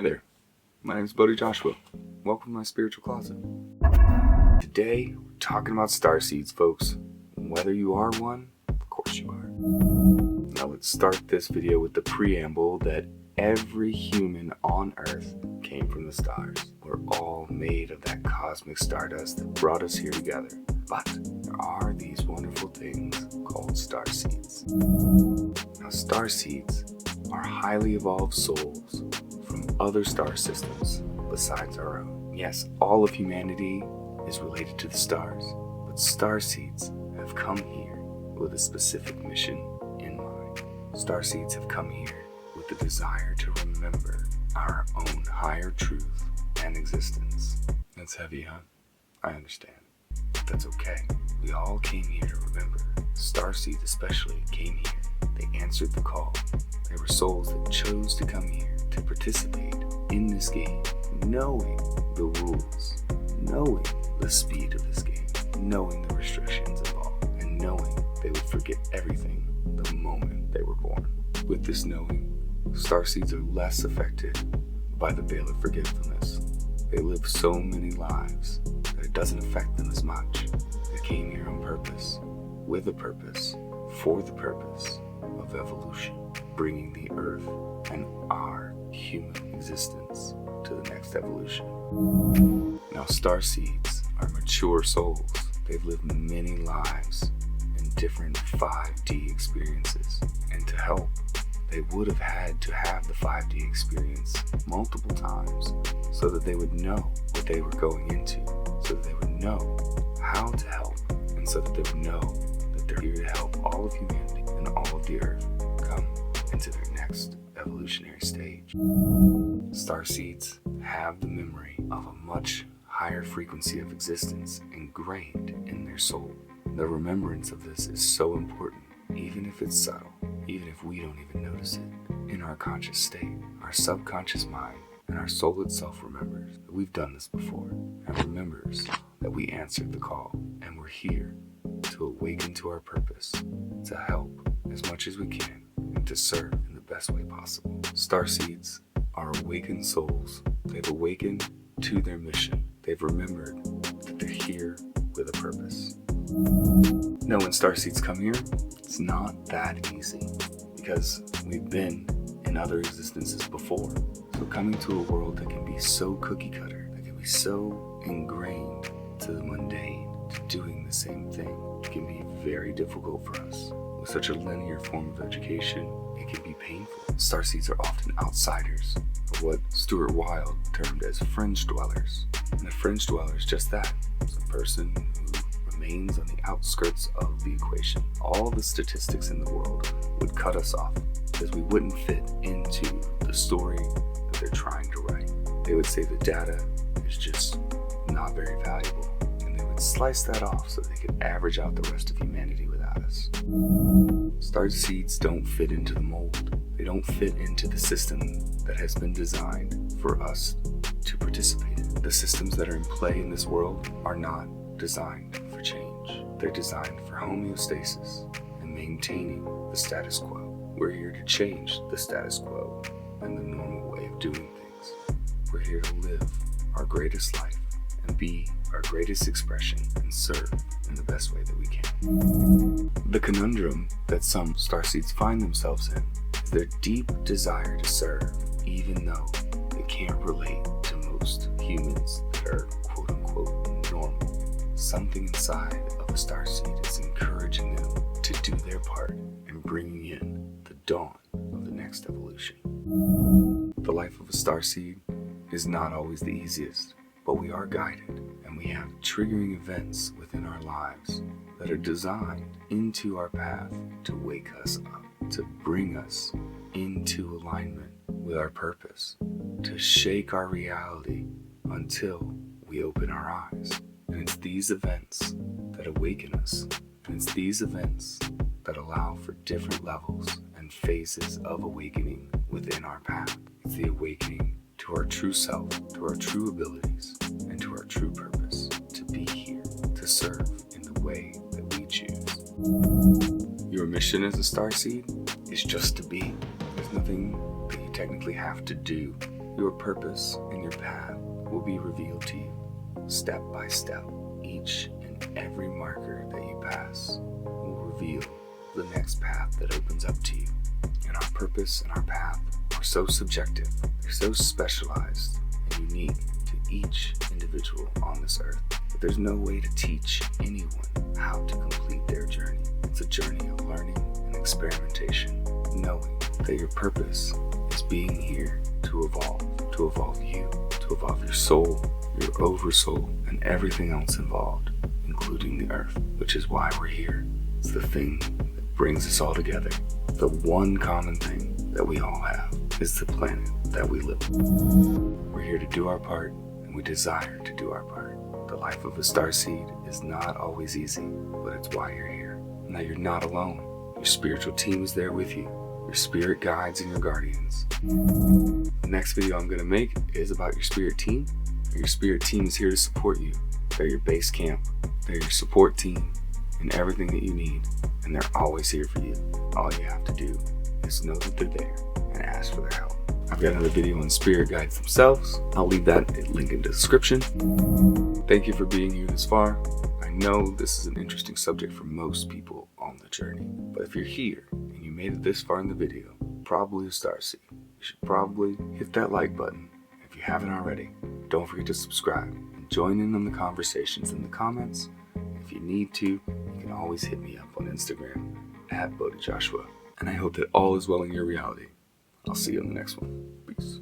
Hi there, my name is Bodhi Joshua. Welcome to my spiritual closet. Today, we're talking about starseeds, folks. Whether you are one, of course you are. Now let's start this video with the preamble that every human on Earth came from the stars. We're all made of that cosmic stardust that brought us here together. But there are these wonderful things called starseeds. Now starseeds are highly evolved souls from other star systems besides our own. Yes, all of humanity is related to the stars, but starseeds have come here with a specific mission in mind. Starseeds have come here with the desire to remember our own higher truth and existence. That's heavy, huh? I understand. But that's okay. We all came here to remember. Starseeds especially came here. They answered the call. They were souls that chose to come here to participate in this game, knowing the rules, knowing the speed of this game, knowing the restrictions involved, and knowing they would forget everything the moment they were born. With this knowing, starseeds are less affected by the veil of forgetfulness. They live so many lives that it doesn't affect them as much. They came here on purpose, with a purpose, for the purpose of evolution, bringing the Earth and our human existence to the next evolution. Now, starseeds are mature souls. They've lived many lives in different 5D experiences. And to help, they would have had to have the 5D experience multiple times so that they would know what they were going into, so that they would know how to help, and so that they would know that they're here to help all of humanity and all of the Earth come into their next evolutionary stage. Starseeds have the memory of a much higher frequency of existence ingrained in their soul. The remembrance of this is so important, even if it's subtle, even if we don't even notice it. In our conscious state, our subconscious mind and our soul itself remembers that we've done this before, and remembers that we answered the call, and we're here to awaken to our purpose, to help as much as we can, and to serve in the best way possible. Starseeds are awakened souls. They've awakened to their mission. They've remembered that they're here with a purpose. Now, when starseeds come here, it's not that easy because we've been in other existences before. So coming to a world that can be so cookie cutter, that can be so ingrained to the mundane, to doing the same thing, it can be very difficult for us. With such a linear form of education, it can be painful. Starseeds are often outsiders, or what Stuart Wilde termed as fringe dwellers. And a fringe dweller is just that. It's a person who remains on the outskirts of the equation. All the statistics in the world would cut us off because we wouldn't fit into the story that they're trying to write. They would say the data is just not very valuable, and they would slice that off so they could average out the rest of humanity without us. Starseeds don't fit into the mold. They don't fit into the system that has been designed for us to participate in. The systems that are in play in this world are not designed for change. They're designed for homeostasis and maintaining the status quo. We're here to change the status quo and the normal way of doing things. We're here to live our greatest life and be our greatest expression and serve in the best way that we can. The conundrum that some starseeds find themselves in is their deep desire to serve, even though they can't relate to most humans that are quote-unquote normal. Something inside of a starseed is encouraging them to do their part in bringing in the dawn of the next evolution. The life of a starseed is not always the easiest, but we are guided, and we have triggering events within our lives that are designed into our path to wake us up, to bring us into alignment with our purpose, to shake our reality until we open our eyes. And it's these events that awaken us, and it's these events that allow for different levels and phases of awakening within our path. It's the awakening to our true self, to our true abilities, and to our true purpose, to be here, to serve in the way that we choose. Your mission as a starseed is just to be. There's nothing that you technically have to do. Your purpose and your path will be revealed to you, step by step. Each and every marker that you pass will reveal the next path that opens up to you. And our purpose and our path are so subjective, they're so specialized and unique to each individual on this earth. But there's no way to teach anyone how to complete their journey. It's a journey of learning and experimentation, knowing that your purpose is being here to evolve you, to evolve your soul, your oversoul, and everything else involved, including the earth, which is why we're here. It's the thing that brings us all together. The one common thing that we all have is the planet that we live on. We're here to do our part, and we desire to do our part. The life of a starseed is not always easy, but it's why you're here. Now you're not alone. Your spiritual team is there with you. Your spirit guides and your guardians. The next video I'm going to make is about your spirit team. Your spirit team is here to support you. They're your base camp. They're your support team and everything that you need. And they're always here for you. All you have to do is know that they're there and ask for their help. I've got another video on spirit guides themselves. I'll leave that link in the description. Thank you for being here this far. I know this is an interesting subject for most people on the journey, but if you're here and you made it this far in the video, probably a starseed. You should probably hit that like button. If you haven't already, don't forget to subscribe and join in on the conversations in the comments. If you need to, you can always hit me up on Instagram at Bodhi Joshua. And I hope that all is well in your reality. I'll see you in the next one. Peace.